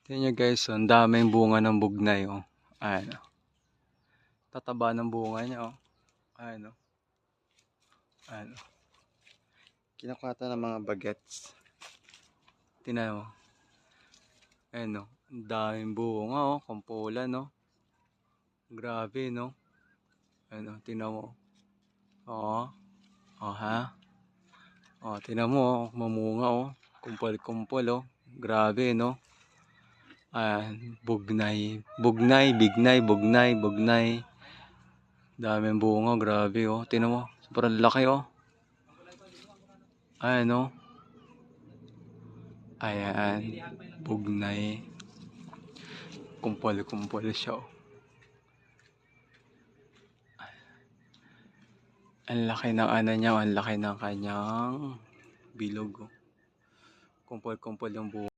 Tingnan nyo guys, oh, ang daming bunga ng bugnay. Oh. Ayan, oh. Tataba ng bunga niya. Oh. Ayan, oh. Ayan, oh. Kinakata ng mga bagets. Tingnan mo. Ayan, oh. Ang daming bunga. Oh. Kumpulan. Oh. Grabe, no? Ayan, oh. Tingnan mo. Oo. Oh, ha? Oh, tingnan mo. Oh. Mamunga. Oh. Kumpul-kumpul. Oh. Grabe, no? Ayan, bugnay. Bugnay, bignay, bugnay, bugnay. Daming bunga, grabe oh. Tingnan mo, sobrang laki oh. Ayan oh. Ayan, bugnay. Kumpol-kumpol siya oh. Ang laki ng ano niya, ang laki ng kanyang bilog oh. Kumpol-kumpol yung bunga.